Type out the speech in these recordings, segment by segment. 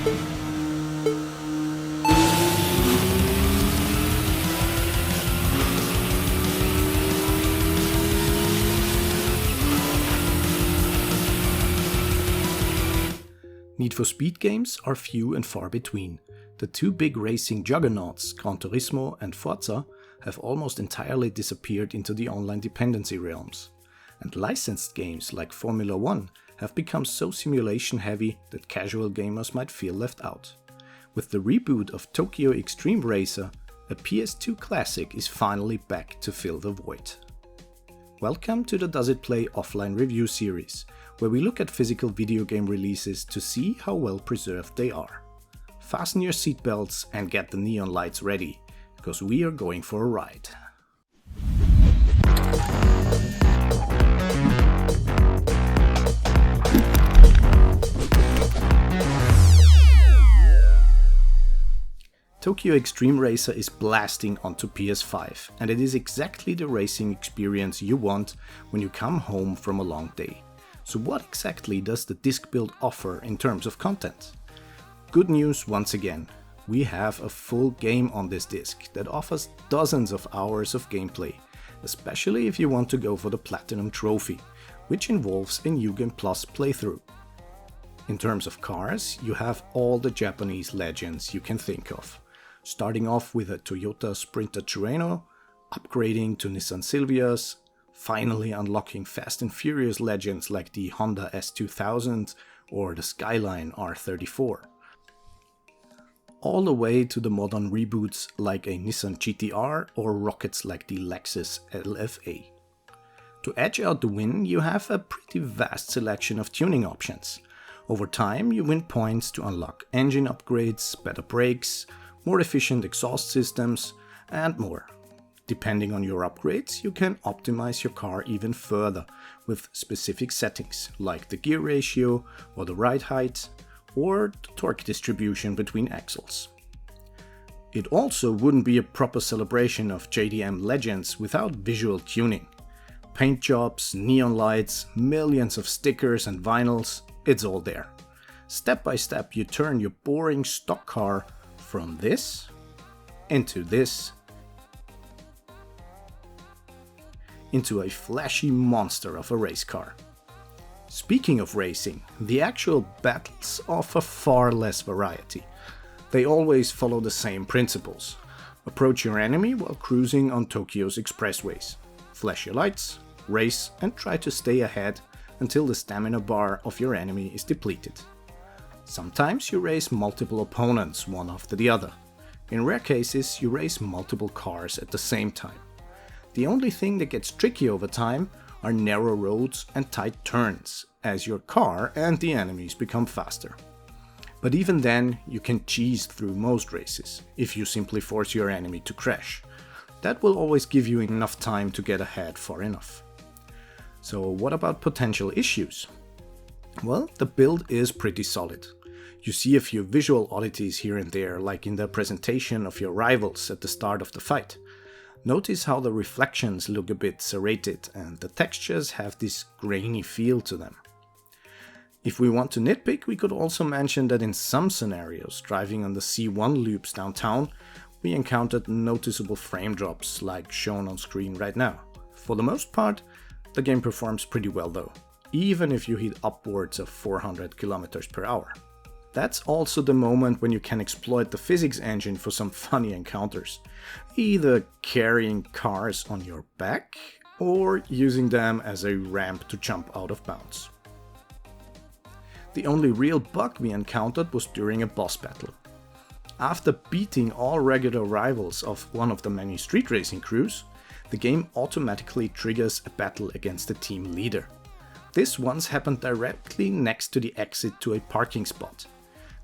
Need for Speed games are few and far between. The two big racing juggernauts, Gran Turismo and Forza, have almost entirely disappeared into the online dependency realms. And licensed games like Formula 1 have become so simulation heavy that casual gamers might feel left out. With the reboot of Tokyo Xtreme Racer, a PS2 classic is finally back to fill the void. Welcome to the Does It Play offline review series, where we look at physical video game releases to see how well preserved they are. Fasten your seatbelts and get the neon lights ready, because we are going for a ride. Tokyo Xtreme Racer is blasting onto PS5, and it is exactly the racing experience you want when you come home from a long day. So what exactly does the disc build offer in terms of content? Good news once again, we have a full game on this disc that offers dozens of hours of gameplay, especially if you want to go for the Platinum Trophy, which involves a New Game Plus playthrough. In terms of cars, you have all the Japanese legends you can think of. Starting off with a Toyota Sprinter Terreno, upgrading to Nissan Silvias, finally unlocking Fast and Furious legends like the Honda S2000 or the Skyline R34. All the way to the modern reboots like a Nissan GT-R or rockets like the Lexus LFA. To edge out the win, you have a pretty vast selection of tuning options. Over time, you win points to unlock engine upgrades, better brakes, more efficient exhaust systems, and more. Depending on your upgrades, you can optimize your car even further with specific settings like the gear ratio or the ride height or the torque distribution between axles. It also wouldn't be a proper celebration of JDM legends without visual tuning. Paint jobs, neon lights, millions of stickers and vinyls, it's all there. Step by step you turn your boring stock car from this into this into a flashy monster of a race car. Speaking of racing, the actual battles offer far less variety. They always follow the same principles. Approach your enemy while cruising on Tokyo's expressways. Flash your lights, race, and try to stay ahead until the stamina bar of your enemy is depleted. Sometimes you race multiple opponents one after the other. In rare cases, you race multiple cars at the same time. The only thing that gets tricky over time are narrow roads and tight turns, as your car and the enemies become faster. But even then, you can cheese through most races, if you simply force your enemy to crash. That will always give you enough time to get ahead far enough. So what about potential issues? Well, the build is pretty solid. You see a few visual oddities here and there, like in the presentation of your rivals at the start of the fight. Notice how the reflections look a bit serrated and the textures have this grainy feel to them. If we want to nitpick, we could also mention that in some scenarios, driving on the C1 loops downtown, we encountered noticeable frame drops like shown on screen right now. For the most part, the game performs pretty well though, even if you hit upwards of 400 km per hour. That's also the moment when you can exploit the physics engine for some funny encounters, either carrying cars on your back or using them as a ramp to jump out of bounds. The only real bug we encountered was during a boss battle. After beating all regular rivals of one of the many street racing crews, the game automatically triggers a battle against the team leader. This once happened directly next to the exit to a parking spot.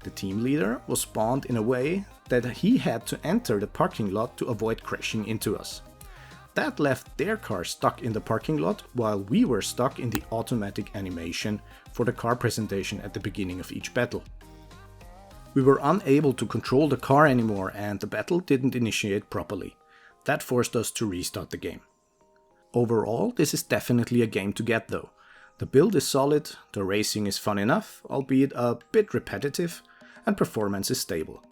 The team leader was spawned in a way that he had to enter the parking lot to avoid crashing into us. That left their car stuck in the parking lot while we were stuck in the automatic animation for the car presentation at the beginning of each battle. We were unable to control the car anymore and the battle didn't initiate properly. That forced us to restart the game. Overall, this is definitely a game to get though. The build is solid, the racing is fun enough, albeit a bit repetitive, and performance is stable.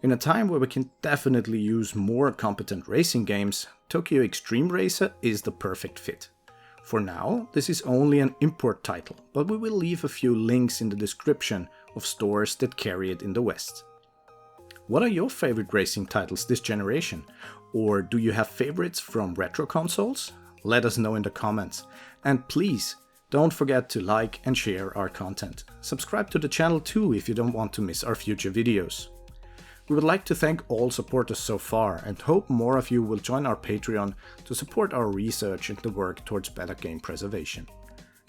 In a time where we can definitely use more competent racing games, Tokyo Xtreme Racer is the perfect fit. For now, this is only an import title, but we will leave a few links in the description of stores that carry it in the West. What are your favorite racing titles this generation? Or do you have favorites from retro consoles? Let us know in the comments. And please, don't forget to like and share our content. Subscribe to the channel too if you don't want to miss our future videos. We would like to thank all supporters so far and hope more of you will join our Patreon to support our research and the work towards better game preservation.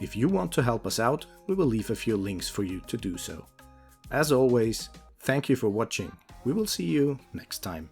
If you want to help us out, we will leave a few links for you to do so. As always, thank you for watching. We will see you next time.